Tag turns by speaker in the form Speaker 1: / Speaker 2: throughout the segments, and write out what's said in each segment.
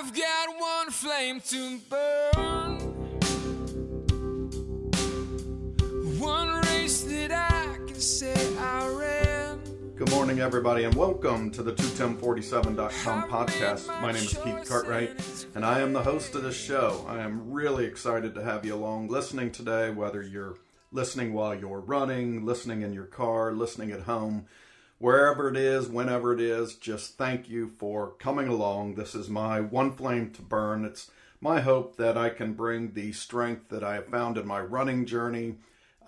Speaker 1: I've got one flame to burn, one race that I can say I ran.
Speaker 2: Good morning, everybody, and welcome to the 21047.com podcast. My name is Keith Cartwright, and I am the host of this show. I am really excited to have you along listening today, whether you're listening while you're running, listening in your car, listening at home, wherever it is, whenever it is. Just thank you for coming along. This is my one flame to burn. It's my hope that I can bring the strength that I have found in my running journey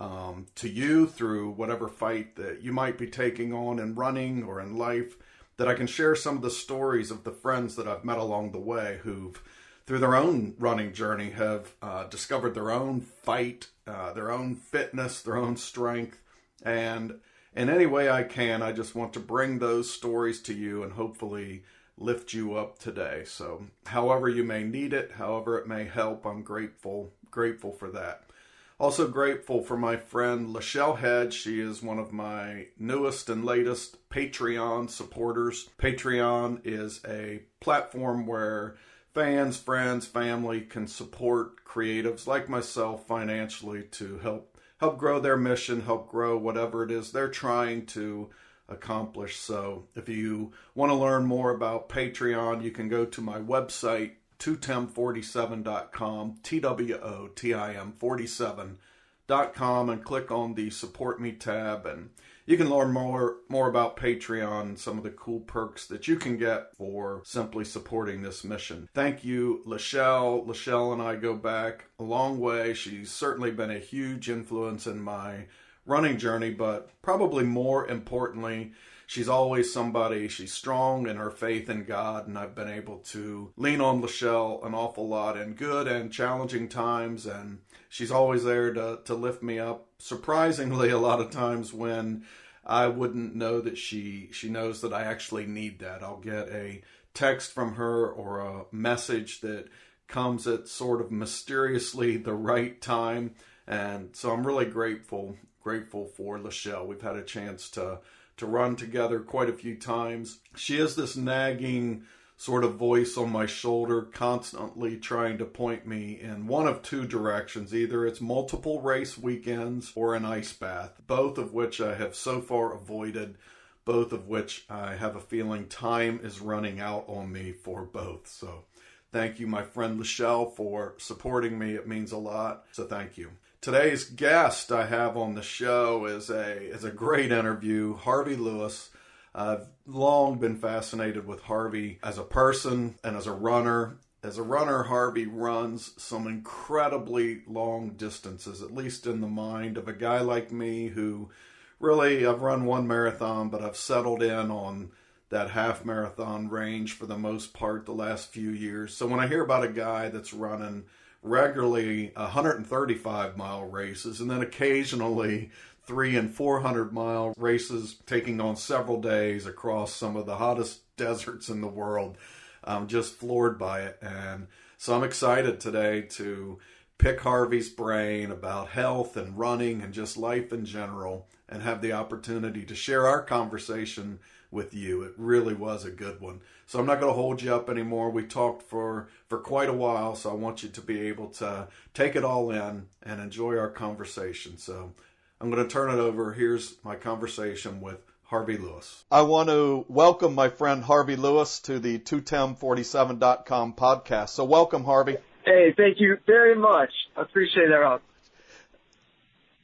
Speaker 2: to you through whatever fight that you might be taking on in running or in life, that I can share some of the stories of the friends that I've met along the way who've, through their own running journey, have discovered their own fight, their own fitness, their own strength. And in any way I can, I just want to bring those stories to you and hopefully lift you up today. So however you may need it, however it may help, I'm grateful for that. Also grateful for my friend Arrowhead. She is one of my newest and latest Patreon supporters. Patreon is a platform where fans, friends, family can support creatives like myself financially to help grow their mission, help grow whatever it is they're trying to accomplish. So if you want to learn more about Patreon, you can go to my website, 21047.com, TWOTIM47.com, and click on the Support Me tab, and you can learn more about Patreon and some of the cool perks that you can get for simply supporting this mission. Thank you, Lachelle. Lachelle and I go back a long way. She's certainly been a huge influence in my running journey, but probably more importantly, she's always somebody, she's strong in her faith in God, and I've been able to lean on Lachelle an awful lot in good and challenging times, and she's always there to lift me up, surprisingly a lot of times when I wouldn't know that she knows that I actually need that. I'll get a text from her or a message that comes at sort of mysteriously the right time, and so I'm really grateful for Lachelle. We've had a chance to run together quite a few times. She is this nagging sort of voice on my shoulder, constantly trying to point me in one of two directions. Either it's multiple race weekends or an ice bath, both of which I have so far avoided, both of which I have a feeling time is running out on me for both. So thank you, my friend Lachelle, for supporting me. It means a lot. So thank you. Today's guest I have on the show is a great interview, Harvey Lewis. I've long been fascinated with Harvey as a person and as a runner. As a runner, Harvey runs some incredibly long distances, at least in the mind of a guy like me who really, I've run one marathon, but I've settled in on that half marathon range for the most part the last few years. So when I hear about a guy that's running regularly 135-mile races and then occasionally 300 and 400-mile races taking on several days across some of the hottest deserts in the world, I'm just floored by it. And so I'm excited today to pick Harvey's brain about health and running and just life in general and have the opportunity to share our conversation with you. It really was a good one. So I'm not going to hold you up anymore. We talked for quite a while, so I want you to be able to take it all in and enjoy our conversation. So I'm going to turn it over. Here's my conversation with Harvey Lewis. I want to welcome my friend Harvey Lewis to the 21047.com podcast. So welcome, Harvey.
Speaker 3: Hey, thank you very much. I appreciate that, Rob.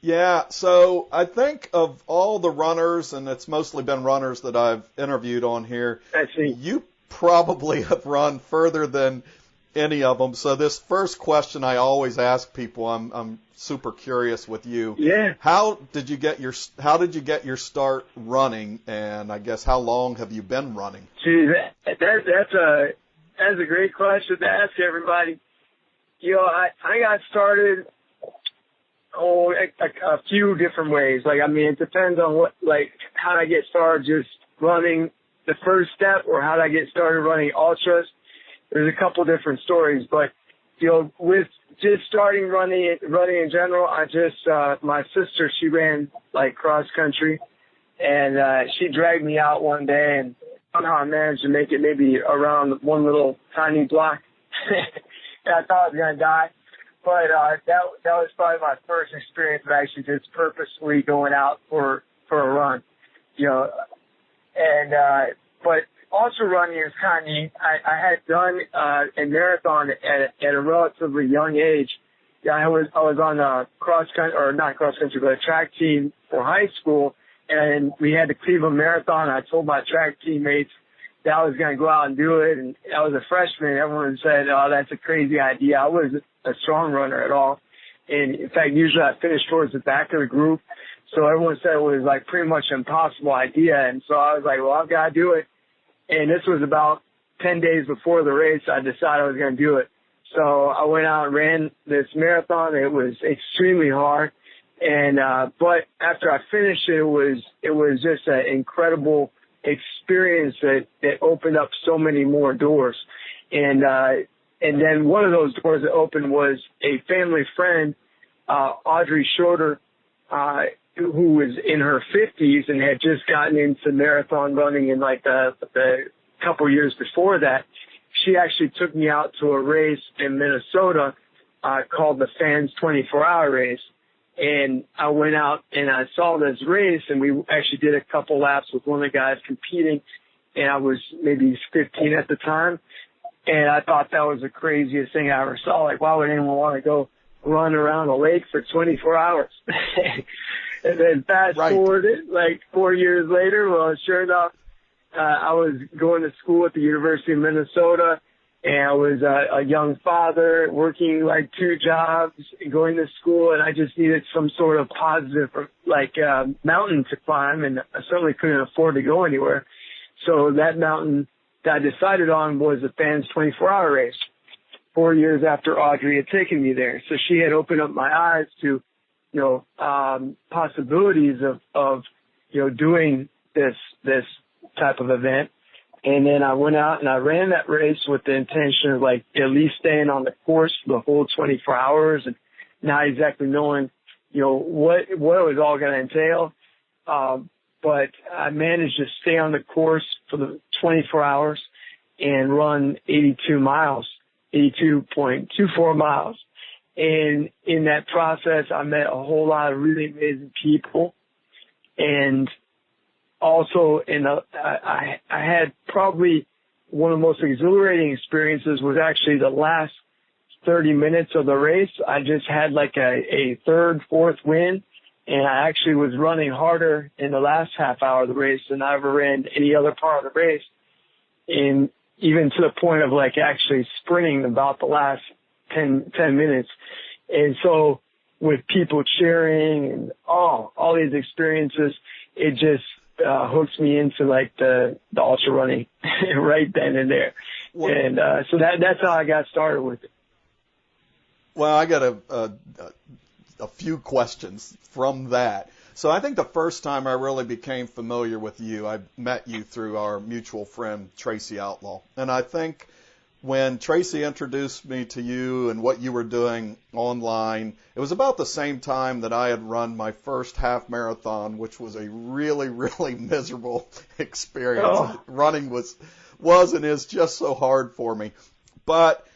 Speaker 2: Yeah, so I think of all the runners, and it's mostly been runners that I've interviewed on here,
Speaker 3: I see.
Speaker 2: You probably have run further than any of them. So this first question I always ask people, I'm super curious with you.
Speaker 3: Yeah.
Speaker 2: How did you get your start running, and I guess how long have you been running?
Speaker 3: Gee, that's a great question to ask everybody. You know, I got started a few different ways. Like, I mean, it depends on how I get started just running the first step or how I get started running ultras. There's a couple different stories, but, you know, with just starting running in general, my sister, she ran like cross country, and she dragged me out one day, and somehow I managed to make it maybe around one little tiny block. And I thought I was going to die. But that was probably my first experience of actually just purposely going out for a run, you know. And but ultra running is kind of neat. I had done a marathon at a relatively young age. Yeah, I was on a a track team for high school, and we had the Cleveland Marathon. I told my track teammates that I was going to go out and do it, and I was a freshman. Everyone said, "Oh, that's a crazy idea." I wasn't a strong runner at all, and in fact, usually I finished towards the back of the group. So everyone said it was like pretty much an impossible idea, and so I was like, "Well, I've got to do it." And this was about 10 days before the race. I decided I was going to do it. So I went out and ran this marathon. It was extremely hard, and but after I finished it, it was just an incredible experience that opened up so many more doors. And then one of those doors that opened was a family friend, Audrey Schroeder, who was in her 50s and had just gotten into marathon running in like the couple years before that. She actually took me out to a race in Minnesota called the Fans 24-Hour Race. And I went out and I saw this race, and we actually did a couple laps with one of the guys competing, and I was maybe 15 at the time. And I thought that was the craziest thing I ever saw. Like, why would anyone want to go run around a lake for 24 hours? And then fast forward it, like 4 years later, well, sure enough, I was going to school at the University of Minnesota, and I was a young father working like 2 jobs, going to school, and I just needed some sort of positive, like, mountain to climb, and I certainly couldn't afford to go anywhere. So that mountain that I decided on was the Fans 24-Hour Race, 4 years after Audrey had taken me there. So she had opened up my eyes to, you know, possibilities of, you know, doing this type of event. And then I went out and I ran that race with the intention of like at least staying on the course for the whole 24 hours and not exactly knowing, you know, what it was all going to entail. But I managed to stay on the course for the 24 hours and run 82 miles, 82.24 miles. And in that process, I met a whole lot of really amazing people. And also, I had probably one of the most exhilarating experiences was actually the last 30 minutes of the race. I just had like a third, fourth win, and I actually was running harder in the last half hour of the race than I ever ran any other part of the race. And even to the point of like actually sprinting about the last 10 minutes. And so with people cheering and all these experiences, it just hooks me into like the ultra running right then and there. Well, and so that's how I got started with it.
Speaker 4: Well, I got a few questions from that. So I think the first time I really became familiar with you, I met you through our mutual friend, Tracy Outlaw. And I think when Tracy introduced me to you and what you were doing online, it was about the same time that I had run my first half marathon, which was a really, really miserable experience. Oh. Running was and is just so hard for me. But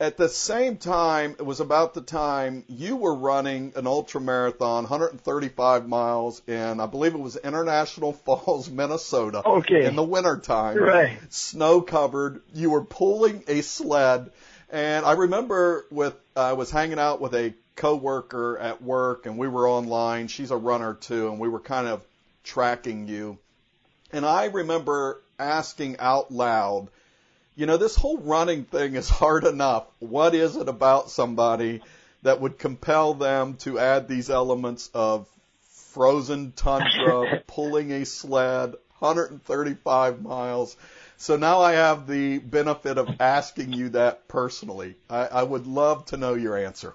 Speaker 4: at the same time, it was about the time you were running an ultra marathon, 135 miles in, I believe it was International Falls, Minnesota.
Speaker 3: Okay.
Speaker 4: In the wintertime.
Speaker 3: Right.
Speaker 4: Snow covered. You were pulling a sled. And I remember I was hanging out with a coworker at work, and we were online. She's a runner too, and we were kind of tracking you. And I remember asking out loud, you know, this whole running thing is hard enough. What is it about somebody that would compel them to add these elements of frozen tundra, pulling a sled, 135 miles? So now I have the benefit of asking you that personally. I would love to know your answer.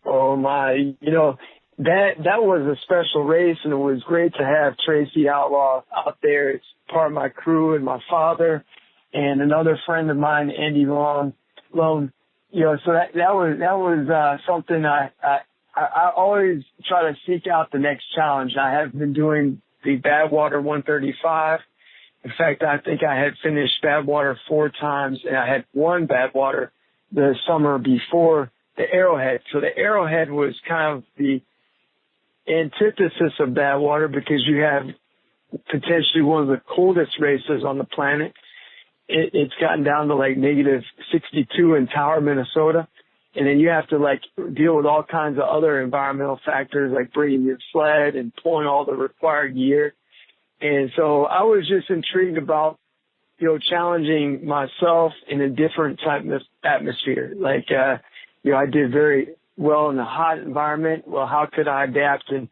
Speaker 3: Oh my, you know, that was a special race, and it was great to have Tracy Outlaw out there. It's part of my crew and my father. And another friend of mine, Andy Lone, you know, so that was something I always try to seek out the next challenge. I have been doing the Badwater 135, In fact, I think I had finished Badwater 4 times, and I had won Badwater the summer before the Arrowhead. So the Arrowhead was kind of the antithesis of Badwater because you have potentially one of the coldest races on the planet. It's gotten down to like negative 62 in Tower, Minnesota. And then you have to like deal with all kinds of other environmental factors like bringing your sled and pulling all the required gear. And so I was just intrigued about, challenging myself in a different type of atmosphere. Like, I did very well in a hot environment. Well, how could I adapt and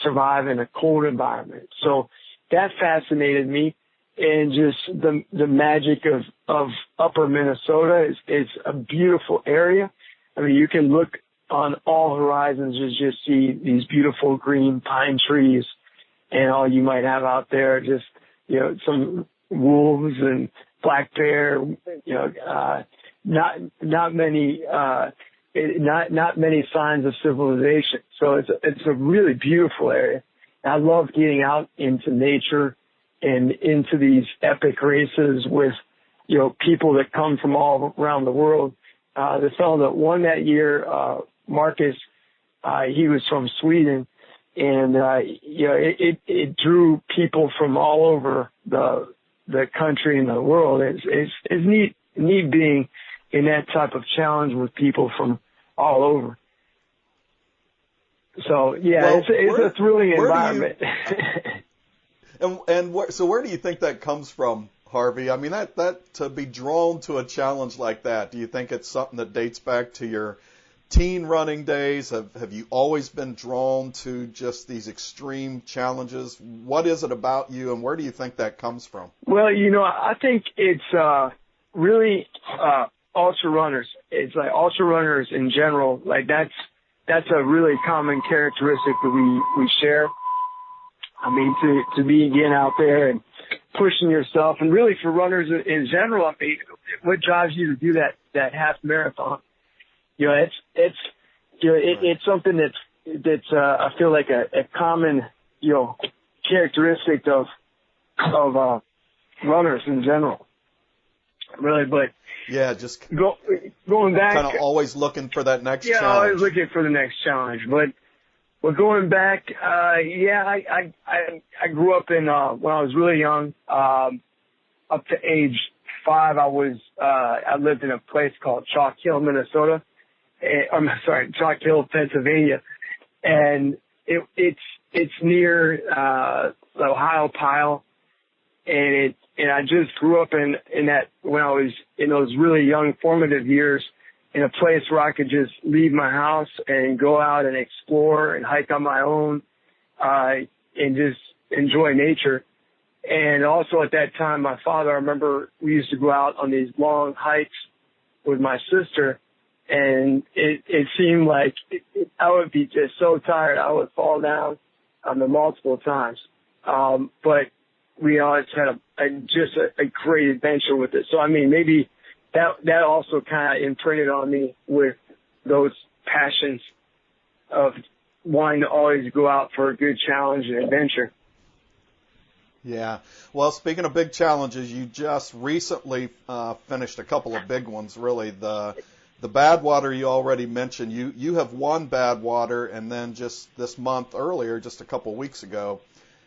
Speaker 3: survive in a cold environment? So that fascinated me. And just the magic of upper Minnesota is a beautiful area. I mean, you can look on all horizons and just see these beautiful green pine trees and all you might have out there, just, some wolves and black bear, not many signs of civilization. So it's a really beautiful area. I love getting out into nature and into these epic races with, people that come from all around the world. The fellow that won that year, Marcus, he was from Sweden, and, it drew people from all over the country and the world. It's neat being in that type of challenge with people from all over. So, yeah, it's a thrilling environment.
Speaker 4: So where do you think that comes from, Harvey? I mean, that to be drawn to a challenge like that, do you think it's something that dates back to your teen running days? Have you always been drawn to just these extreme challenges? What is it about you, and where do you think that comes from?
Speaker 3: Well, I think it's really ultra runners. It's like ultra runners in general. Like that's a really common characteristic that we share. I mean, to be again out there and pushing yourself, and really for runners in general, I mean, what drives you to do that half marathon? It's something that's I feel like a common, characteristic of runners in general. Really, but
Speaker 4: yeah, just
Speaker 3: going back,
Speaker 4: kind of always looking for that next challenge.
Speaker 3: Yeah, always looking for the next challenge, but. Well, going back, I grew up in, when I was really young, up to age 5, I lived in a place called Chalk Hill, Minnesota. Chalk Hill, Pennsylvania. And it's near, the Ohio Pile. And I just grew up in that, when I was in those really young formative years, in a place where I could just leave my house and go out and explore and hike on my own, and just enjoy nature. And also at that time, my father, I remember we used to go out on these long hikes with my sister, and it seemed like I would be just so tired I would fall down on them multiple times. But we always had a great adventure with it. So, I mean, maybe that also kind of imprinted on me with those passions of wanting to always go out for a good challenge and adventure.
Speaker 4: Yeah. Well, speaking of big challenges, you just recently finished a couple of big ones, really. The Badwater you already mentioned. You have won Badwater, and then just this month earlier, just a couple of weeks ago,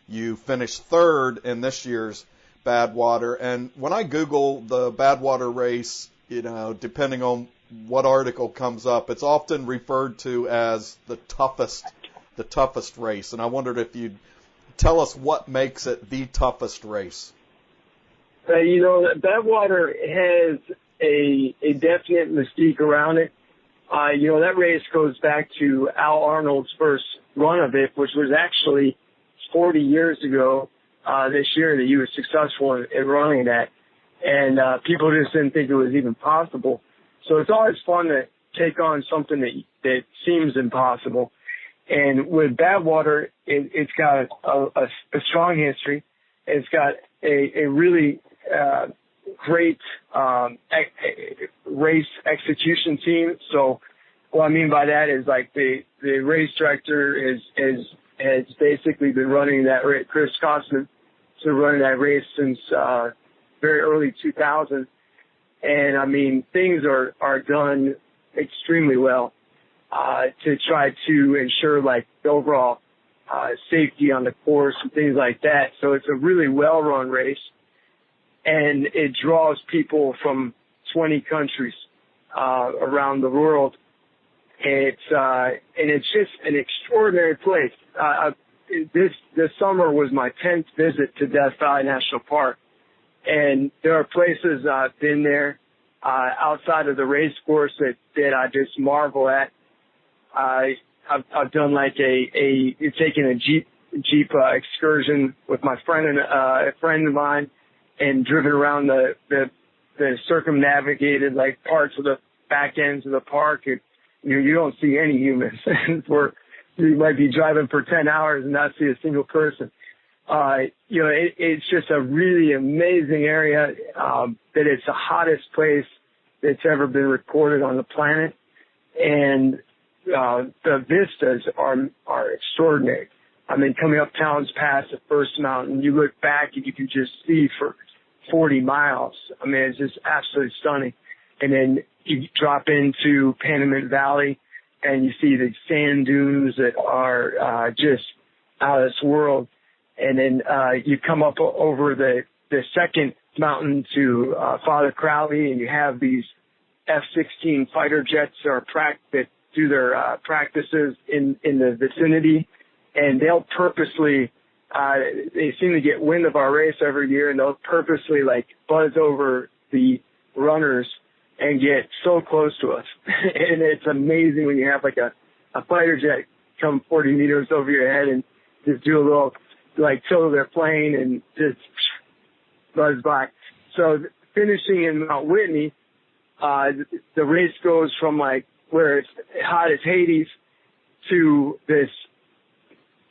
Speaker 4: you finished third in this year's Badwater. And when I Google the Badwater race, depending on what article comes up, it's often referred to as the toughest race. And I wondered if you'd tell us what makes it the toughest race.
Speaker 3: Badwater has a definite mystique around it. That race goes back to Al Arnold's first run of it, which was actually 40 years ago. This year that he was successful in running that. And people just didn't think it was even possible. So it's always fun to take on something that seems impossible. And with Badwater, it's got a strong history. It's got a really great race execution team. So what I mean by that is like the race director has basically been running that race, Chris Costman, running that race since very early 2000. And I mean, things are done extremely well to try to ensure like the overall safety on the course and things like that. So it's a really well-run race, and it draws people from 20 countries around the world. And it's just an extraordinary place. This summer was my 10th visit to Death Valley National Park, and there are places I've been there outside of the race course that I just marvel at. I've done like taking a jeep excursion with my friend and a friend of mine, and driven around the circumnavigated like parts of the back ends of the park. And you don't see any humans. You might be driving for 10 hours and not see a single person. It's just a really amazing area, that it's the hottest place that's ever been recorded on the planet. And, the vistas are extraordinary. I mean, coming up Towns Pass, the first mountain, you look back and you can just see for 40 miles. I mean, it's just absolutely stunning. And then you drop into Panamint Valley and you see the sand dunes that are, just out of this world. And then, you come up over the second mountain to, Father Crowley, and you have these F-16 fighter jets that do their practices in the vicinity, and they'll purposely they seem to get wind of our race every year, and they'll purposely like buzz over the runners and get so close to us. And it's amazing when you have like a fighter jet come 40 meters over your head and just do a little like tilt of their plane and just buzz by. So finishing in Mount Whitney, the race goes from like where it's hot as Hades to this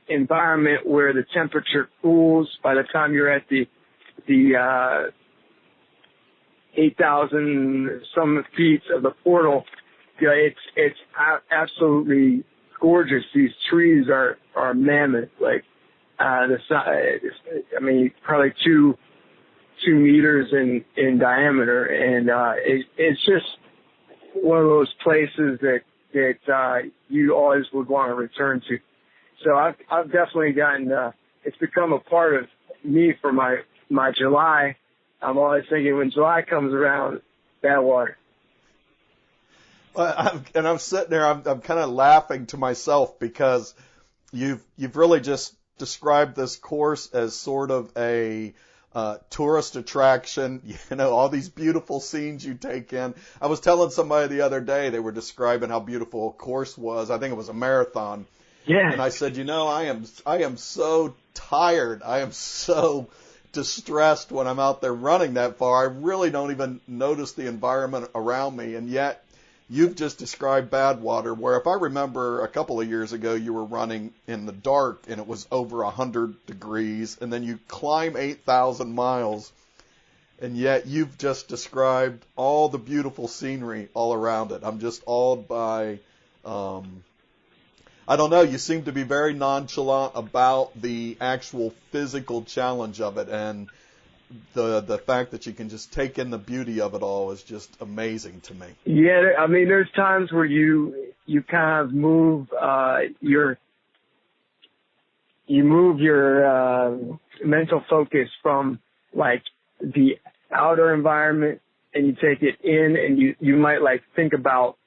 Speaker 3: environment where the temperature cools by the time you're at the 8,000 some feet of the portal. It's absolutely gorgeous. These trees are mammoth, like probably two meters in diameter, and it's just one of those places that you always would want to return to. So I've definitely gotten it's become a part of me for my July. I'm always thinking when July comes around, Badwater.
Speaker 4: I'm sitting there, I'm kind of laughing to myself because you've really just described this course as sort of a tourist attraction, all these beautiful scenes you take in. I was telling somebody the other day, they were describing how beautiful a course was. I think it was a marathon.
Speaker 3: Yeah.
Speaker 4: And I said, I am so tired. I am so distressed when I'm out there running that far. I really don't even notice the environment around me. And yet you've just described Badwater, where if I remember a couple of years ago, you were running in the dark and it was over 100 degrees, and then you climb 8,000 miles, and yet you've just described all the beautiful scenery all around it. I'm just awed by, I don't know, you seem to be very nonchalant about the actual physical challenge of it, and the fact that you can just take in the beauty of it all is just amazing to me.
Speaker 3: Yeah, I mean, there's times where you kind of move your mental focus from like the outer environment, and you take it in, and you might like think about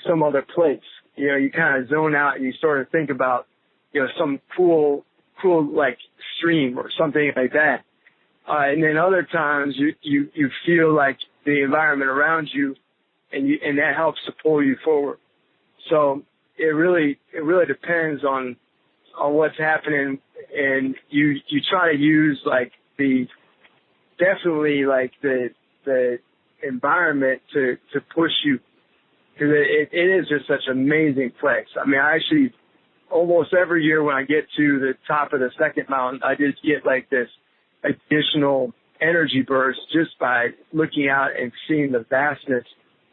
Speaker 3: some other place. You kind of zone out and you sort of think about some cool like stream or something like that. And then other times you feel like the environment around you, and that helps to pull you forward. So it really depends on what's happening, and you try to use like the environment to push you, because it is just such an amazing place. I mean, I actually almost every year when I get to the top of the second mountain, I just get like this additional energy burst just by looking out and seeing the vastness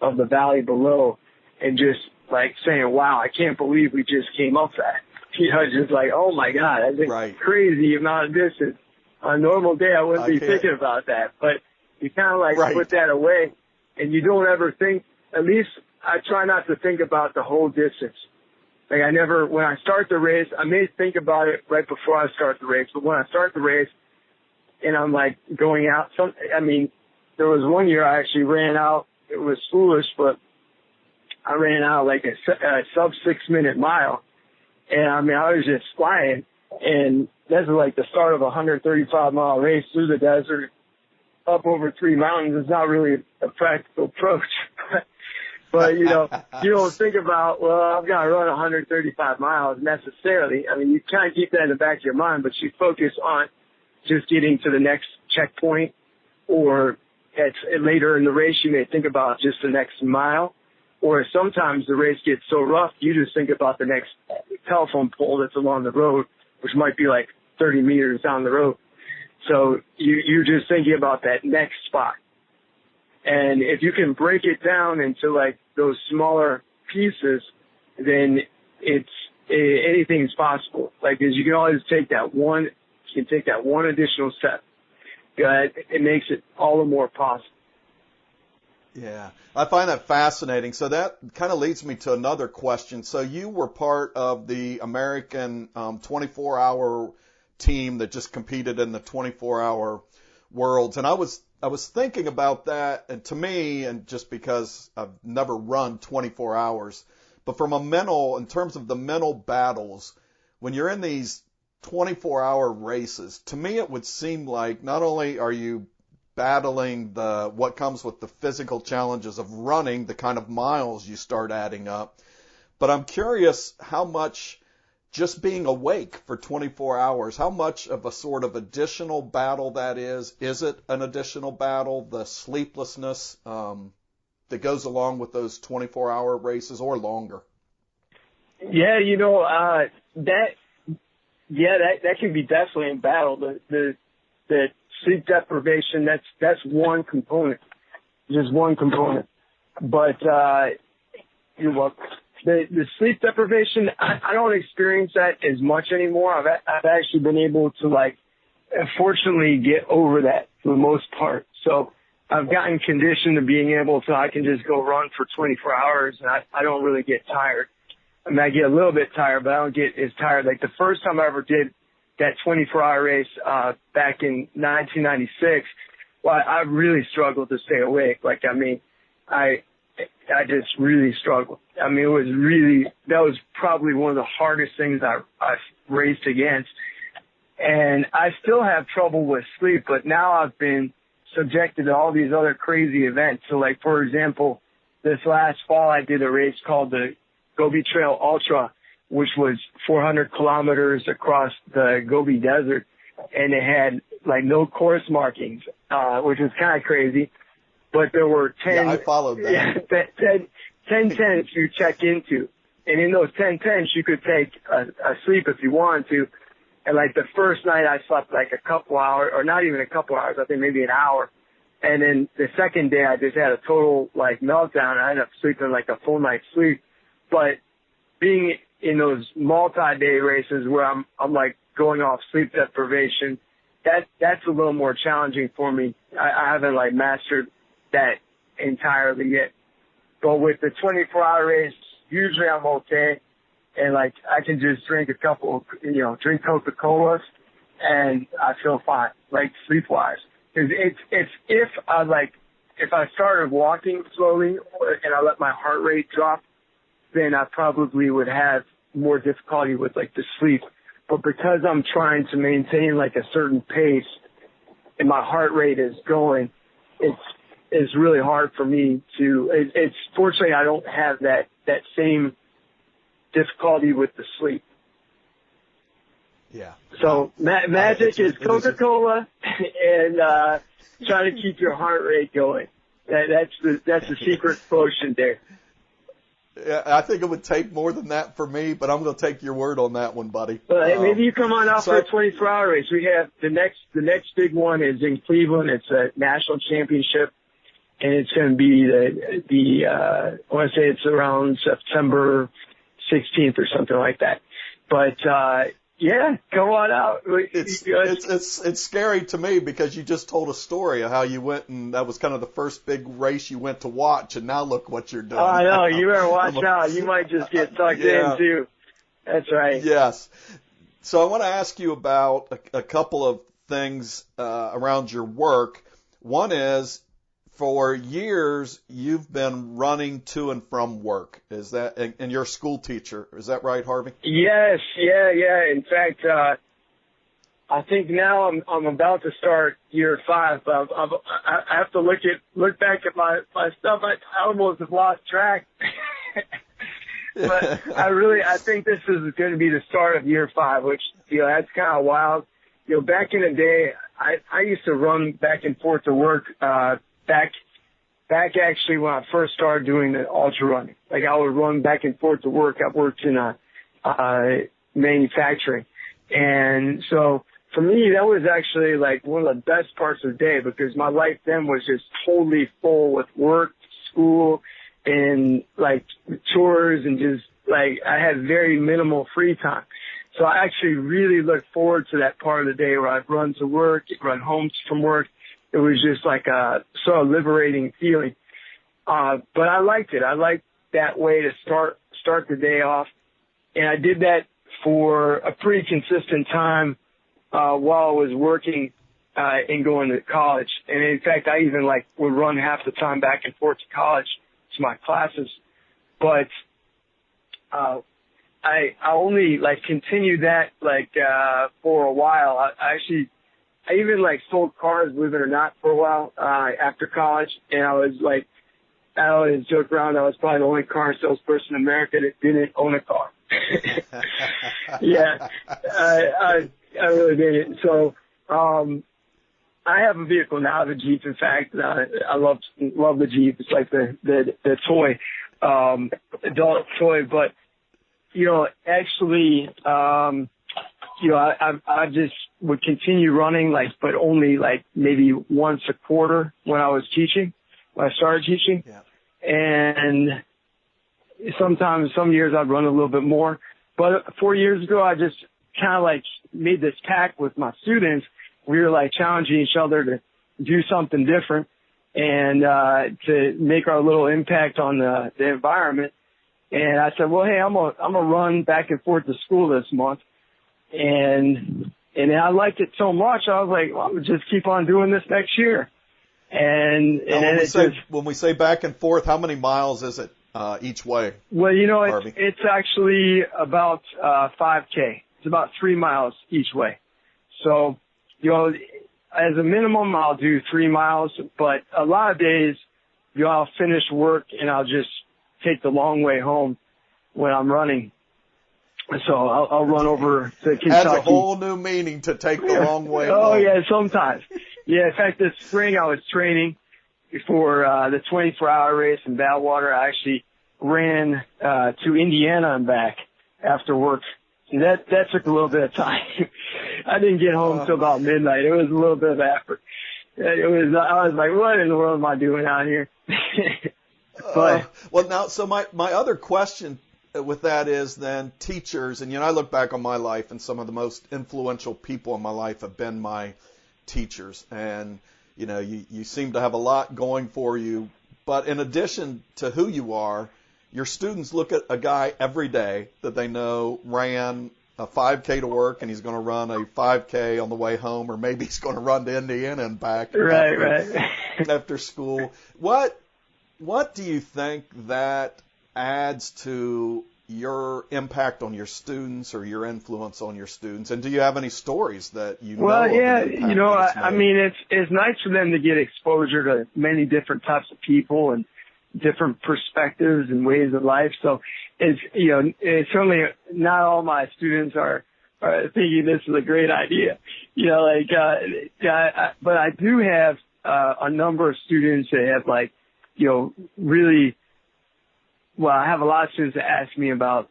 Speaker 3: of the valley below, and just like saying, wow, I can't believe we just came up that. Just like, oh my God, that's a crazy amount of distance. On a normal day, I wouldn't be thinking about that. But you kind of like put that away, and you don't ever think, at least I try not to think about the whole distance. Like when I start the race, I may think about it right before I start the race, but when I start the race and I'm like going out, there was one year I actually ran out. It was foolish, but I ran out like a sub 6 minute mile. And I was just flying, and that's like the start of a 135-mile race through the desert, up over 3 mountains. It's not really a practical approach. But, you don't think about, well, I've got to run 135 miles necessarily. You kind of keep that in the back of your mind, but you focus on just getting to the next checkpoint, or later in the race you may think about just the next mile. Or sometimes the race gets so rough, you just think about the next telephone pole that's along the road, which might be like 30 meters down the road. So you're just thinking about that next spot. And if you can break it down into like those smaller pieces, then anything's possible. Like, 'cause you can always take that one additional step. It makes it all the more possible.
Speaker 4: Yeah, I find that fascinating. So that kind of leads me to another question. So you were part of the American 24-hour team that just competed in the 24-hour worlds, and I was thinking about that, and to me, and just because I've never run 24 hours, but in terms of the mental battles, when you're in these 24-hour races, to me it would seem like not only are you battling what comes with the physical challenges of running, the kind of miles you start adding up, but I'm curious how much just being awake for 24 hours, how much of a sort of additional battle that is. Is it an additional battle, the sleeplessness that goes along with those 24-hour races or longer?
Speaker 3: Yeah, that can be definitely a battle. The sleep deprivation, that's one component, just one component. But you're welcome. The sleep deprivation, I don't experience that as much anymore. I've actually been able to fortunately get over that for the most part. So I've gotten conditioned to being I can just go run for 24 hours and I don't really get tired. I get a little bit tired, but I don't get as tired. Like the first time I ever did that 24-hour race back in 1996, well, I really struggled to stay awake. I just really struggled. That was probably one of the hardest things I've raced against. And I still have trouble with sleep, but now I've been subjected to all these other crazy events. So for example, this last fall I did a race called the Gobi Trail Ultra, which was 400 kilometers across the Gobi Desert, and it had no course markings, which is kind of crazy. But there were 10.
Speaker 4: Yeah, I followed that.
Speaker 3: Yeah, 10 tents you check into, and in those 10 tents you could take a sleep if you wanted to. And the first night I slept a couple hours, or not even a couple hours, I think maybe an hour. And then the second day I just had a total meltdown. I ended up sleeping a full night's sleep. But being in those multi-day races where I'm going off sleep deprivation, that's a little more challenging for me. I haven't mastered that entirely yet. But with the 24-hour race, usually I'm okay. And I can just drink drink Coca-Colas and I feel fine, sleep-wise. Cause it's if I started walking slowly and I let my heart rate drop, then I probably would have more difficulty with the sleep. But because I'm trying to maintain a certain pace and my heart rate is going, it's really hard for me to, it's fortunately I don't have that same difficulty with the sleep.
Speaker 4: Yeah.
Speaker 3: So magic is Coca-Cola and trying to keep your heart rate going. That's the secret potion there. Yeah,
Speaker 4: I think it would take more than that for me, but I'm going to take your word on that one, buddy.
Speaker 3: Maybe you come on out for a 24-hour race. We have the next big one is in Cleveland. It's a national championship, and it's going to be I want to say it's around September 16th or something like that. But Yeah, come on out.
Speaker 4: It's scary to me because you just told a story of how you went, and that was kind of the first big race you went to watch, and now look what you're doing.
Speaker 3: Oh, I know. You better watch out. You might just get sucked in, too. That's right.
Speaker 4: Yes. So I want to ask you about a couple of things around your work. One is, for years, you've been running to and from work. Is that, and you're a school teacher. Is that right, Harvey?
Speaker 3: Yes. Yeah. In fact, I think now I'm about to start year 5, but I have to look back at my stuff. I almost have lost track. But I think this is going to be the start of year 5, which, that's kind of wild. Back in the day, I used to run back and forth to work, back actually when I first started doing the ultra running. Like, I would run back and forth to work. I worked in manufacturing. And so for me, that was actually like one of the best parts of the day, because my life then was just totally full with work, school, and like chores, and just like I had very minimal free time. So I actually really looked forward to that part of the day where I'd run to work, run home from work. It was just like a sort of liberating feeling. But I liked it. I liked that way to start the day off. And I did that for a pretty consistent time while I was working and going to college. And in fact, I even would run half the time back and forth to college to my classes. But I only continued that for a while. I even sold cars, believe it or not, for a while after college. And I always joke around, I was probably the only car salesperson in America that didn't own a car. Yeah, I really didn't. So I have a vehicle now, I have a Jeep. In fact, I love the Jeep. It's like the toy, adult toy. But actually, I just would continue running, but only maybe once a quarter when I started teaching.
Speaker 4: Yeah.
Speaker 3: And sometimes, some years I'd run a little bit more. But 4 years ago, I just kind of made this pact with my students. We were challenging each other to do something different and to make our little impact on the environment. And I said, well, hey, I'm gonna run back and forth to school this month. And I liked it so much, I was like, well, I'm gonna just keep on doing this next year. And then
Speaker 4: when we say back and forth, how many miles is it each way?
Speaker 3: Well, it's actually about 5K. It's about 3 miles each way. So, as a minimum, I'll do 3 miles, but a lot of days, I'll finish work and I'll just take the long way home when I'm running. So I'll run over to Kentucky.
Speaker 4: Adds a whole new meaning to take the long way home.
Speaker 3: Oh, yeah, sometimes. Yeah, in fact, this spring I was training for the 24-hour race in Badwater. I actually ran to Indiana and back after work. And that took a little bit of time. I didn't get home till about midnight. It was a little bit of effort. I was like, what in the world am I doing out here? But
Speaker 4: well, now, so my other question with that is then teachers, and I look back on my life, and some of the most influential people in my life have been my teachers, and you seem to have a lot going for you. But in addition to who you are, your students look at a guy every day that they know ran a 5K to work, and he's going to run a 5K on the way home, or maybe he's going to run to Indiana and back after school. What do you think that adds to your impact on your students or your influence on your students? And do you have any stories that you know?
Speaker 3: Well, yeah, I mean, it's nice for them to get exposure to many different types of people and different perspectives and ways of life. So it's certainly not all my students are thinking this is a great idea, but I do have a number of students that have really, well, I have a lot of students that ask me about,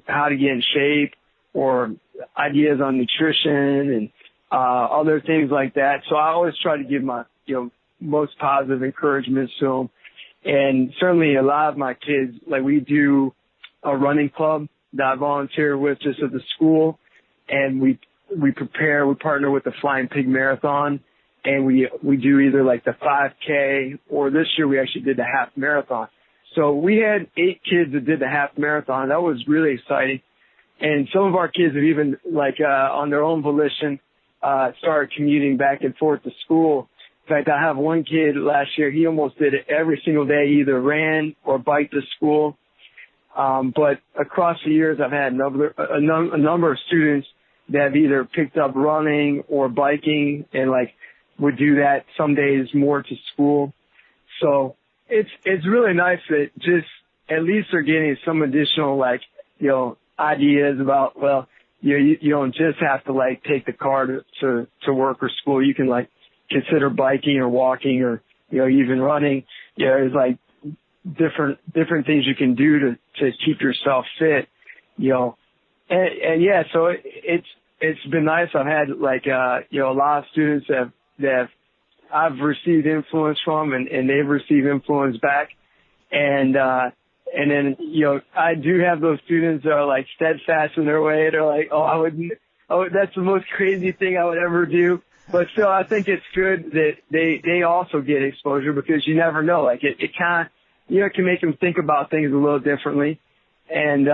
Speaker 3: how to get in shape or ideas on nutrition and other things like that. So I always try to give my, most positive encouragements to them. And certainly a lot of my kids, we do a running club that I volunteer with just at the school. and we partner with the Flying Pig Marathon, and we do either like the 5K, or this year we actually did the half marathon. So we had 8 kids that did the half marathon. That was really exciting. And some of our kids have even, on their own volition, started commuting back and forth to school. In fact, I have one kid last year, he almost did it every single day, either ran or biked to school. But across the years, I've had a number of students that have either picked up running or biking and would do that some days more to school. So it's really nice that just at least they're getting some additional ideas about, well, you don't just have to take the car to work or school. You can consider biking or walking or even running. There's different things you can do to keep yourself fit. And yeah, so it's been nice. I've had a lot of students that I've received influence from, and they've received influence back. And then, I do have those students that are steadfast in their way. They're that's the most crazy thing I would ever do. But still, I think it's good that they also get exposure, because you never know. It kind of, it can make them think about things a little differently. And,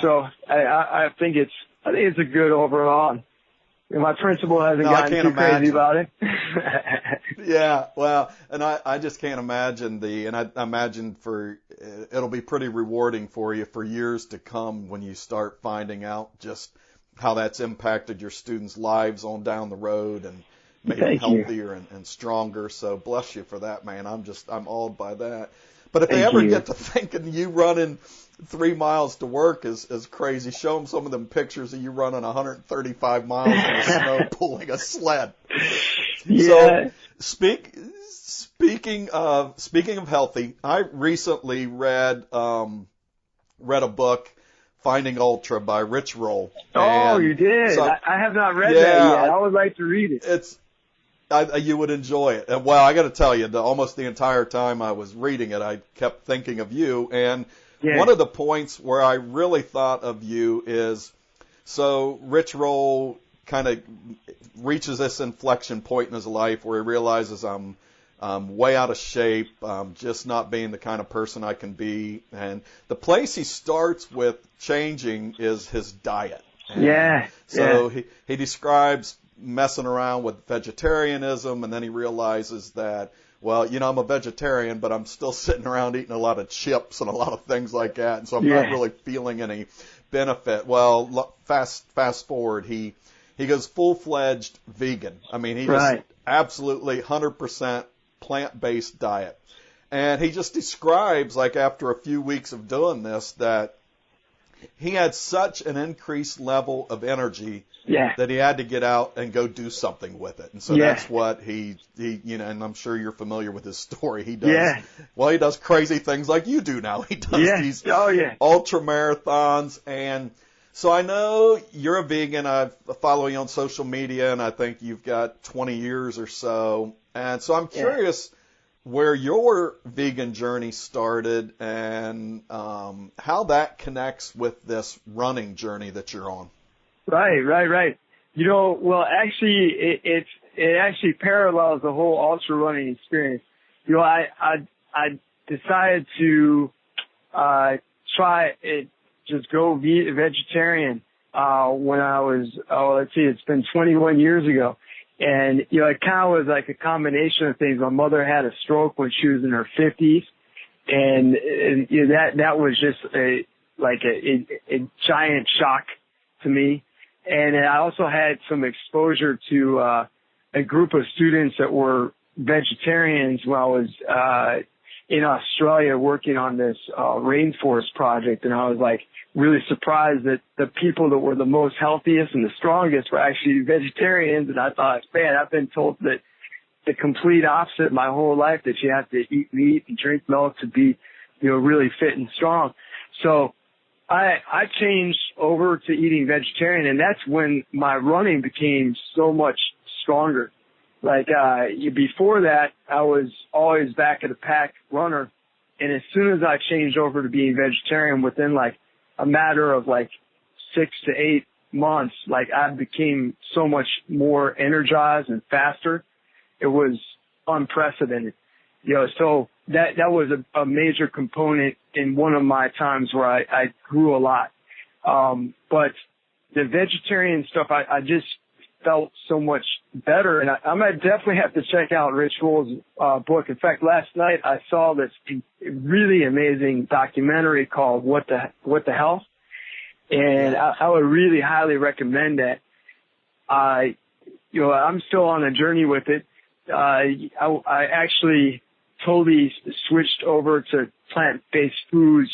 Speaker 3: so I think it's a good overall. My principal hasn't gotten too crazy about it.
Speaker 4: Yeah, well, and I just can't imagine I imagine it'll be pretty rewarding for you for years to come when you start finding out just how that's impacted your students' lives on down the road and made them healthier and stronger. So bless you for that, man. I'm awed by that. But if they ever get to thinking you running 3 miles to work is crazy, show them some of them pictures of you running 135 miles in the snow pulling a sled.
Speaker 3: Yeah.
Speaker 4: So speaking of healthy, I recently read a book, Finding Ultra by Rich Roll.
Speaker 3: Oh, you did? So, I have not read that yet. I would like to read it.
Speaker 4: You would enjoy it. And, well, I got to tell you, almost the entire time I was reading it, I kept thinking of you. And one of the points where I really thought of you is, so Rich Roll kind of reaches this inflection point in his life where he realizes I'm way out of shape, just not being the kind of person I can be. And the place he starts with changing is his diet. So he describes messing around with vegetarianism, and then he realizes that, well, I'm a vegetarian, but I'm still sitting around eating a lot of chips and a lot of things like that, and so I'm not really feeling any benefit. Well, fast forward, he goes full-fledged vegan. I mean, he just absolutely 100% plant-based diet. And he just describes, after a few weeks of doing this, that he had such an increased level of energy that he had to get out and go do something with it. And so that's what he and I'm sure you're familiar with his story. He does, he does crazy things like you do now. He does these ultra marathons. And so I know you're a vegan. I follow you on social media, and I think you've got 20 years or so. And so I'm curious where your vegan journey started and how that connects with this running journey that you're on.
Speaker 3: Right. Well, actually, it actually parallels the whole ultra running experience. I decided to try it, just go vegetarian when I was, it's been 21 years ago. And, it kind of was like a combination of things. My mother had a stroke when she was in her 50s. And that was just a giant shock to me. And I also had some exposure to a group of students that were vegetarians when I was in Australia working on this rainforest project. And I was really surprised that the people that were the most healthiest and the strongest were actually vegetarians. And I thought, man, I've been told that the complete opposite my whole life, that you have to eat meat and drink milk to be, really fit and strong. So I changed over to eating vegetarian, and that's when my running became so much stronger. Before that, I was always back of the pack runner. And as soon as I changed over to being vegetarian, within a matter of 6 to 8 months, like I became so much more energized and faster. It was unprecedented, so that was a major component in one of my times where I grew a lot. But the vegetarian stuff, I just felt so much better. And I might definitely have to check out Rich Roll's book. In fact, last night I saw this really amazing documentary called What the Health. And I would really highly recommend that. I'm still on a journey with it. I actually totally switched over to plant-based foods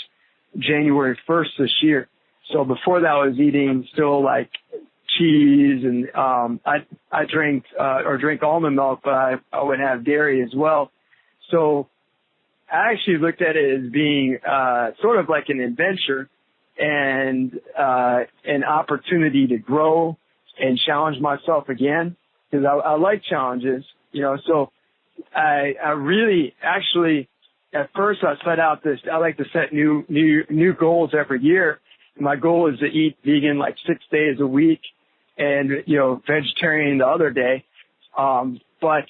Speaker 3: January 1st this year. So before that, I was eating still like cheese, and I drink almond milk, but I would have dairy as well. So I actually looked at it as being sort of like an adventure and an opportunity to grow and challenge myself again, because I like challenges, So I really actually at first I set out this. I like to set new goals every year. My goal is to eat vegan like 6 days a week, and vegetarian the other day. But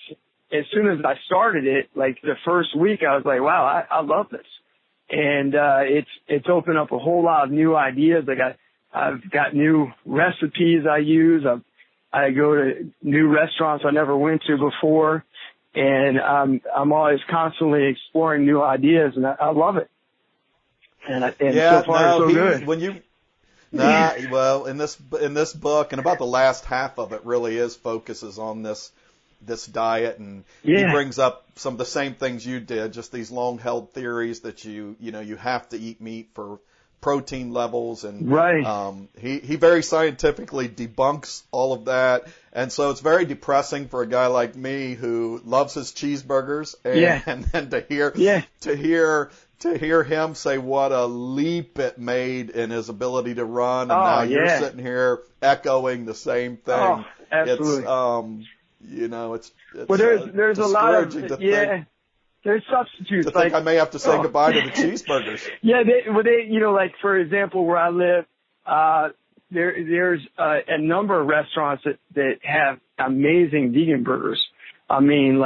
Speaker 3: as soon as I started it, like the first week, I was like, wow, I love this. And it's opened up a whole lot of new ideas. I've got new recipes I use. I go to new restaurants I never went to before, and I'm always constantly exploring new ideas, and I love it. And so far so good.
Speaker 4: Well, in this book, and about the last half of it really focuses on this diet, and he brings up some of the same things you did, just these long held theories that you have to eat meat for protein levels, and he very scientifically debunks all of that. And so it's very depressing for a guy like me who loves his cheeseburgers, and then to hear him say what a leap it made in his ability to run, and now you're sitting here echoing the same thing.
Speaker 3: Oh, absolutely. There's a lot of there's substitutes.
Speaker 4: To think I may have to say goodbye to the cheeseburgers.
Speaker 3: Like for example, where I live, there's a number of restaurants that have amazing vegan burgers. I mean,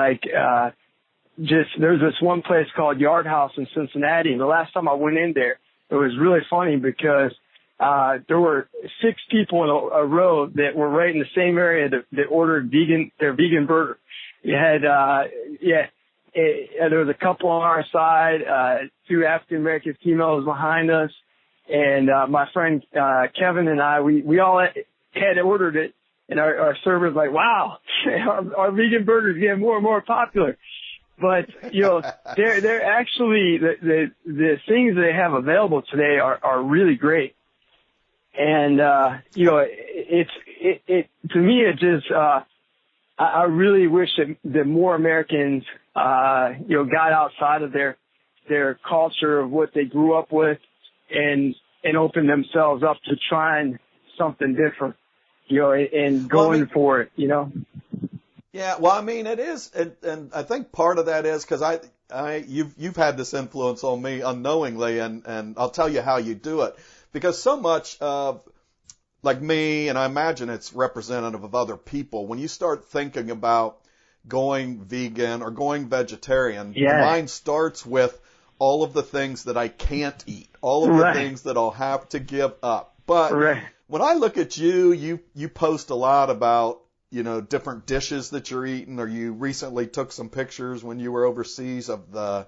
Speaker 3: there's this one place called Yard House in Cincinnati, and the last time I went in there, it was really funny because there were 6 people in a row that were right in the same area that ordered their vegan burger. You had there was a couple on our side, 2 African American females behind us, and my friend Kevin and I, we all had ordered it, and our server's like, wow, our vegan burgers getting more and more popular. But they're actually the things they have available today are really great, and it to me it just I really wish that more Americans got outside of their culture of what they grew up with and opened themselves up to trying something different, and going for it,
Speaker 4: Yeah, well, I mean, it is, and I think part of that is because you've had this influence on me unknowingly, and I'll tell you how you do it, because so much of like me, and I imagine it's representative of other people, when you start thinking about going vegan or going vegetarian, the mind starts with all of the things that I can't eat, all of the things that I'll have to give up. But when I look at you post a lot about different dishes that you're eating, or you recently took some pictures when you were overseas of the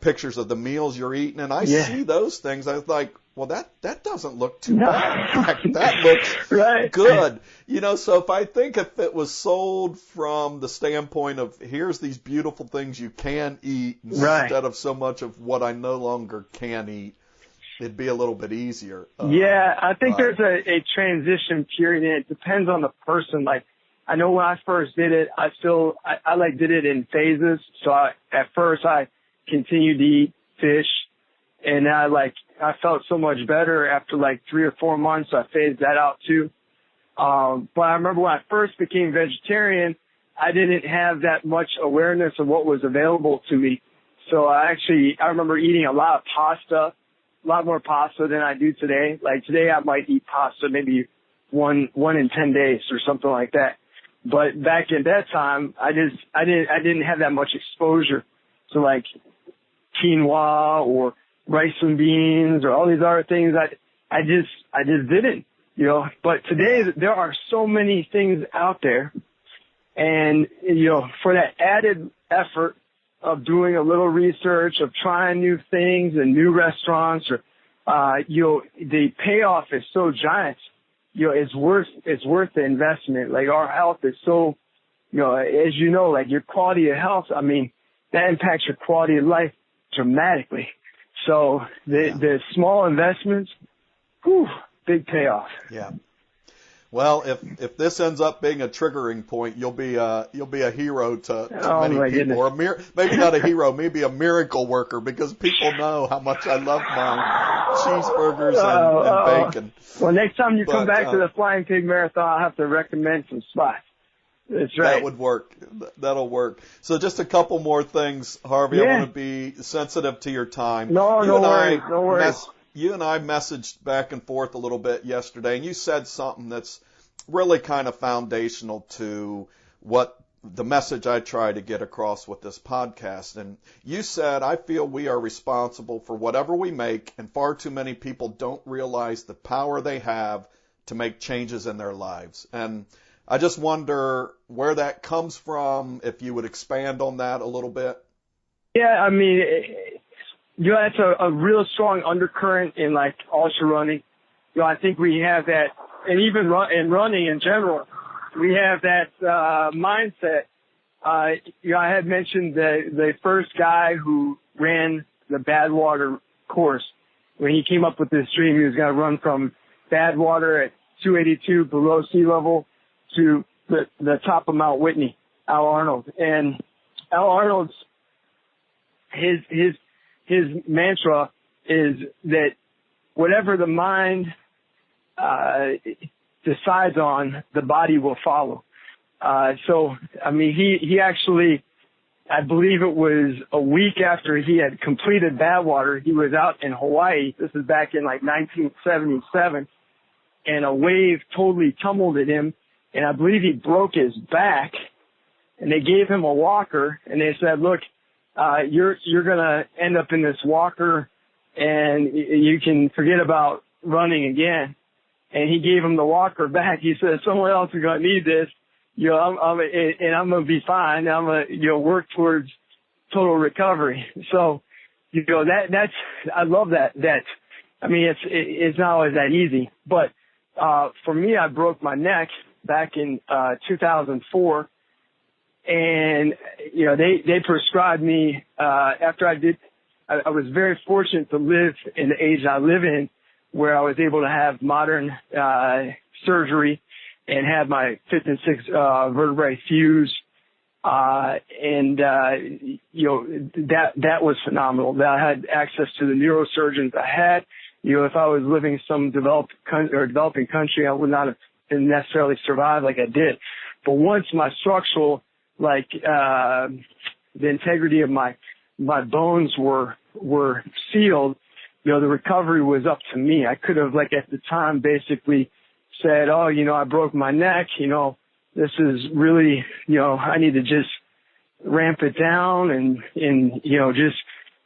Speaker 4: pictures of the meals you're eating, and I see those things. I was like, well, that doesn't look too bad. That looks good. So if it was sold from the standpoint of here's these beautiful things you can eat instead of so much of what I no longer can eat, it'd be a little bit easier.
Speaker 3: I think there's a transition period, and it depends on the person. Like, I know when I first did it, I did it in phases. So at first I continued to eat fish, and I felt so much better after 3 or 4 months. I phased that out too. But I remember when I first became vegetarian, I didn't have that much awareness of what was available to me. So I remember eating a lot of pasta, a lot more pasta than I do today. Like today I might eat pasta maybe one in 10 days or something like that. But back at that time, I didn't have that much exposure to like quinoa or rice and beans or all these other things. I just didn't, you know. But today there are so many things out there, and you know, for that added effort of doing a little research, of trying new things and new restaurants, or you know, the payoff is so giant. You know, it's worth the investment. Like, our health is so, you know, as you know, like your quality of health, I mean, that impacts your quality of life dramatically. So the small investments, whew, big payoff.
Speaker 4: Yeah. Well, if this ends up being a triggering point, you'll be a hero to many people, goodness. Or maybe not a hero, maybe a miracle worker, because people know how much I love my cheeseburgers and bacon.
Speaker 3: Well, next time you come back to the Flying Pig Marathon, I'll have to recommend some spots. That's right.
Speaker 4: That would work. That'll work. So just a couple more things, Harvey.
Speaker 3: Yeah.
Speaker 4: I want to be sensitive to your time.
Speaker 3: No worries.
Speaker 4: You and I messaged back and forth a little bit yesterday, and you said something that's really kind of foundational to what the message I try to get across with this podcast. And you said, I feel we are responsible for whatever we make, and far too many people don't realize the power they have to make changes in their lives. And I just wonder where that comes from, if you would expand on that a little bit.
Speaker 3: Yeah, I mean, you know, that's a real strong undercurrent in like ultra running. You know, I think we have that, and even in running in general, we have that mindset. You know, I had mentioned the first guy who ran the Badwater course. When he came up with this dream, he was going to run from Badwater at 282 below sea level to the top of Mount Whitney, Al Arnold. And Al Arnold's his mantra is that whatever the mind decides on, the body will follow. So, I mean, he actually, I believe it was a week after he had completed Badwater, he was out in Hawaii. This is back in like 1977, and a wave totally tumbled at him, and I believe he broke his back, and they gave him a walker, and they said, look, you're gonna end up in this walker, and you can forget about running again. And he gave him the walker back. He said, someone else is gonna need this. You know, I'm gonna be fine. I'm gonna, you know, work towards total recovery. So, you know, that's I love that. I mean, it's not always that easy. But for me, I broke my neck back in 2004. And, you know, they prescribed me, after I was very fortunate to live in the age I live in, where I was able to have modern, surgery and have my 5th and 6th, vertebrae fused. And, you know, that was phenomenal. That I had access to the neurosurgeons I had. You know, if I was living in some developing country, I would not have necessarily survived like I did. But once my structural, like, the integrity of my bones were sealed, you know, the recovery was up to me. I could have, like, at the time basically said, oh, you know, I broke my neck, you know, this is really, you know, I need to just ramp it down and, you know, just,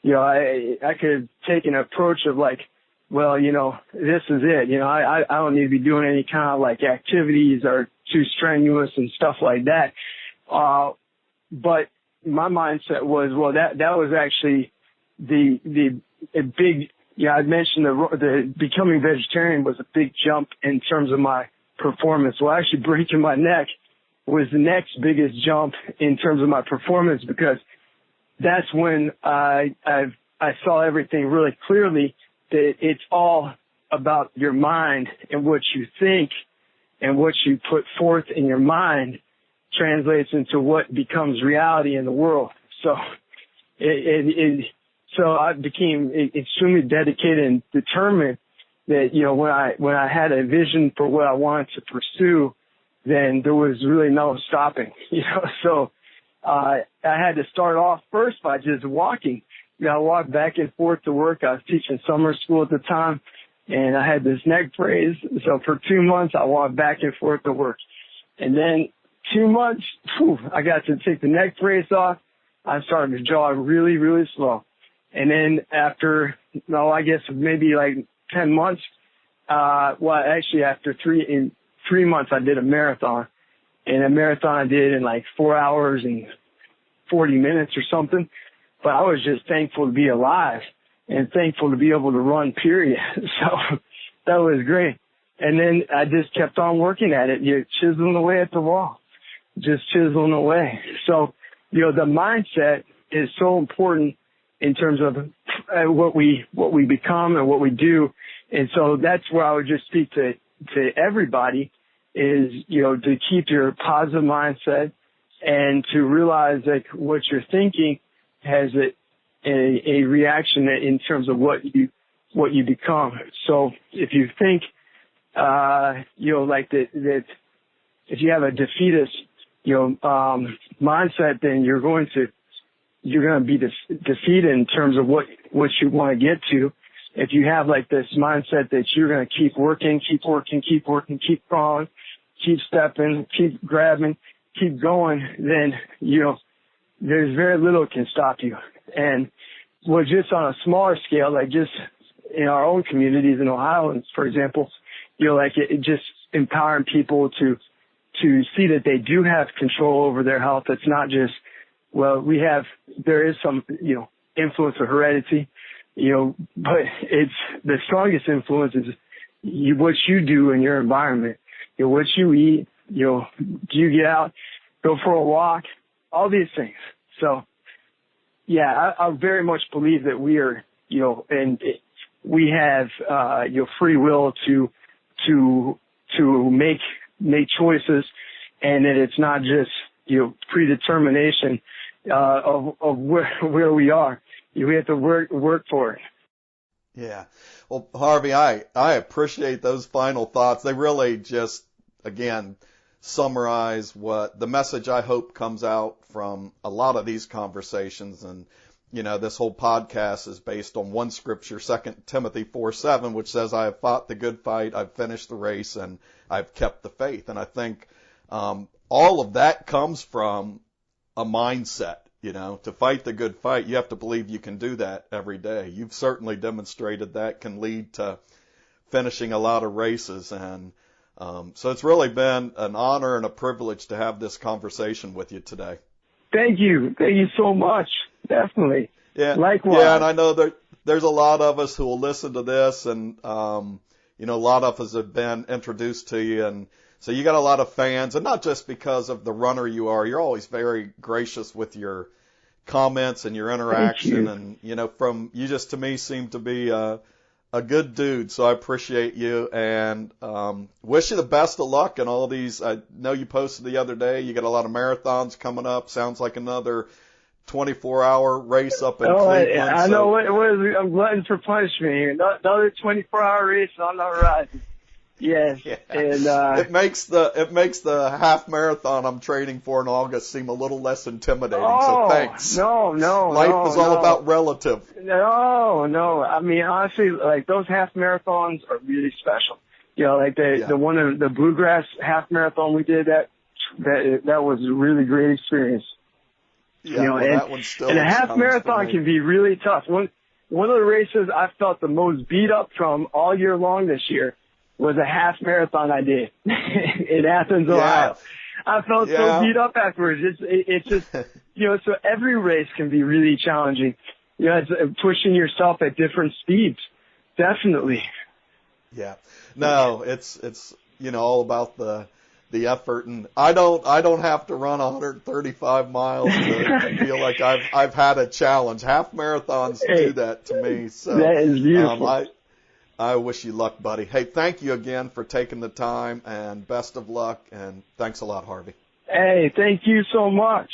Speaker 3: you know, I could have taken an approach of like, well, you know, this is it. You know, I don't need to be doing any kind of like activities or too strenuous and stuff like that. But my mindset was, well, that was actually a big, yeah, I mentioned the becoming vegetarian was a big jump in terms of my performance. Well, actually breaking my neck was the next biggest jump in terms of my performance, because that's when I saw everything really clearly, that it's all about your mind, and what you think and what you put forth in your mind translates into what becomes reality in the world. So so I became extremely dedicated and determined that, you know, when I had a vision for what I wanted to pursue, then there was really no stopping, you know. So I had to start off first by just walking. You know, I walked back and forth to work. I was teaching summer school at the time. and I had this neck brace. So for 2 months, I walked back and forth to work. And then 2 months, I got to take the neck brace off. I started to jog really, really slow. And then after, I guess maybe like 10 months, after 3 months, I did a marathon. And a marathon I did in like 4 hours and 40 minutes or something. But I was just thankful to be alive and thankful to be able to run, period. So that was great. And then I just kept on working at it, chiseling away at the wall, just chiseling away. So, the mindset is so important in terms of what we become and what we do. And so that's where I would just speak to everybody is, to keep your positive mindset and to realize like what you're thinking has a reaction in terms of what you become. So if you think, like that if you have a defeatist, mindset, then you're going to be defeated in terms of what you want to get to. If you have like this mindset that you're going to keep working, keep crawling, keep stepping, keep grabbing, keep going, then, there's very little can stop you. And just on a smaller scale, like just in our own communities in Ohio, for example, it just empowering people to see that they do have control over their health. It's not just, there is some, influence of heredity, but it's the strongest influence is what you do in your environment, what you eat, do you get out, go for a walk, all these things. So, yeah, I very much believe that we are, and we have, free will to make choices, and that it's not just, predetermination, of where we are. We have to work for it.
Speaker 4: Yeah. Well, Harvey, I appreciate those final thoughts. They really just, again, summarize what the message I hope comes out from a lot of these conversations. And, this whole podcast is based on one scripture, 2 Timothy 4:7, which says, I have fought the good fight, I've finished the race, and I've kept the faith. And I think all of that comes from a mindset. To fight the good fight, you have to believe you can do that every day. You've certainly demonstrated that can lead to finishing a lot of races. And so it's really been an honor and a privilege to have this conversation with you today.
Speaker 3: Thank you. Thank you so much. Definitely.
Speaker 4: Yeah.
Speaker 3: Likewise.
Speaker 4: Yeah, and I know there's a lot of us who will listen to this, and a lot of us have been introduced to you, and so you got a lot of fans, and not just because of the runner you are. You're always very gracious with your comments and your interaction. And, you just to me seem to be a good dude. So I appreciate you and wish you the best of luck in all these. I know you posted the other day. You got a lot of marathons coming up. Sounds like another 24-hour race up in Cleveland.
Speaker 3: I know what I'm glutton for punishment here. Another 24-hour race on the horizon. Yes, yeah. And
Speaker 4: it makes the half marathon I'm training for in August seem a little less intimidating. So thanks.
Speaker 3: No.
Speaker 4: Life is all about relative.
Speaker 3: No. I mean, honestly, like those half marathons are really special. Like the one of the Bluegrass half marathon we did, that was a really great experience.
Speaker 4: Yeah, that one still.
Speaker 3: And a half marathon can be really tough. One of the races I felt the most beat up from all year long this year was a half marathon I did in Athens, Ohio. I felt so beat up afterwards. It's just, so every race can be really challenging. It's pushing yourself at different speeds. Definitely.
Speaker 4: Yeah. No, it's all about the effort, and I don't have to run 135 miles to feel like I've had a challenge. Half marathons do that to me. So
Speaker 3: that is beautiful.
Speaker 4: I wish you luck, buddy. Hey, thank you again for taking the time, and best of luck, and thanks a lot, Harvey.
Speaker 3: Hey, thank you so much.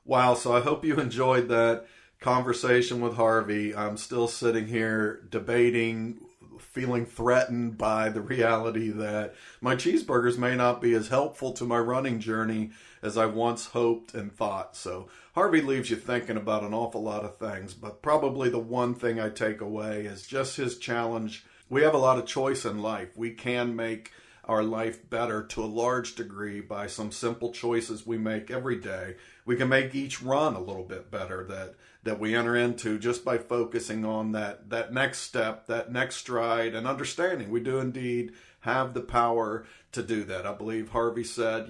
Speaker 2: Wow, so I hope you enjoyed that conversation with Harvey. I'm still sitting here debating, feeling threatened by the reality that my cheeseburgers may not be as helpful to my running journey as I once hoped and thought. So Harvey leaves you thinking about an awful lot of things, but probably the one thing I take away is just his challenge We have a lot of choice in life. We can make our life better to a large degree by some simple choices we make every day. We can make each run a little bit better that we enter into just by focusing on that next step, that next stride, and understanding we do indeed have the power to do that. I believe Harvey said,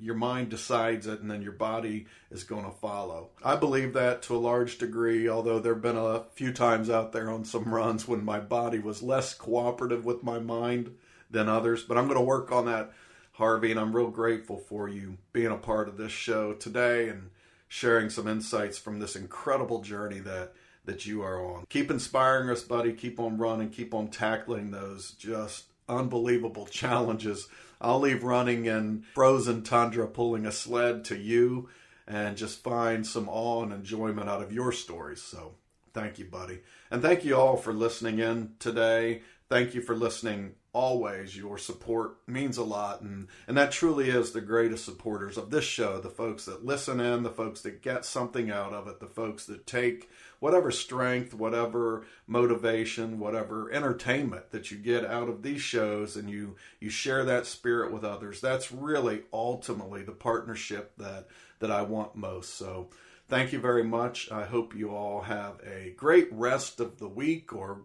Speaker 2: your mind decides it and then your body is going to follow. I believe that to a large degree, although there have been a few times out there on some runs when my body was less cooperative with my mind than others. But I'm going to work on that, Harvey, and I'm real grateful for you being a part of this show today and sharing some insights from this incredible journey that you are on. Keep inspiring us, buddy. Keep on running. Keep on tackling those just unbelievable challenges. I'll leave running in frozen tundra pulling a sled to you and just find some awe and enjoyment out of your stories. So thank you, buddy. And thank you all for listening in today. Thank you for listening always. Your support means a lot, and that truly is the greatest supporters of this show, the folks that listen in, the folks that get something out of it, the folks that take whatever strength, whatever motivation, whatever entertainment that you get out of these shows, and you share that spirit with others. That's really ultimately the partnership that I want most. So thank you very much. I hope you all have a great rest of the week or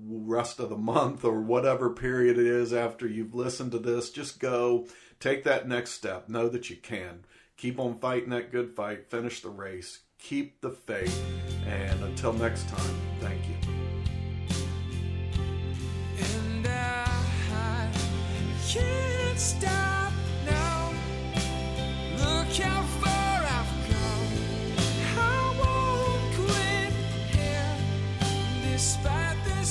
Speaker 2: rest of the month or whatever period it is after you've listened to this. Just go, take that next step. Know that you can. Keep on fighting that good fight. Finish the race. Keep the faith. And until next time, thank you.
Speaker 1: And I can't stop now. Look how far I've come. I won't quit here, despite the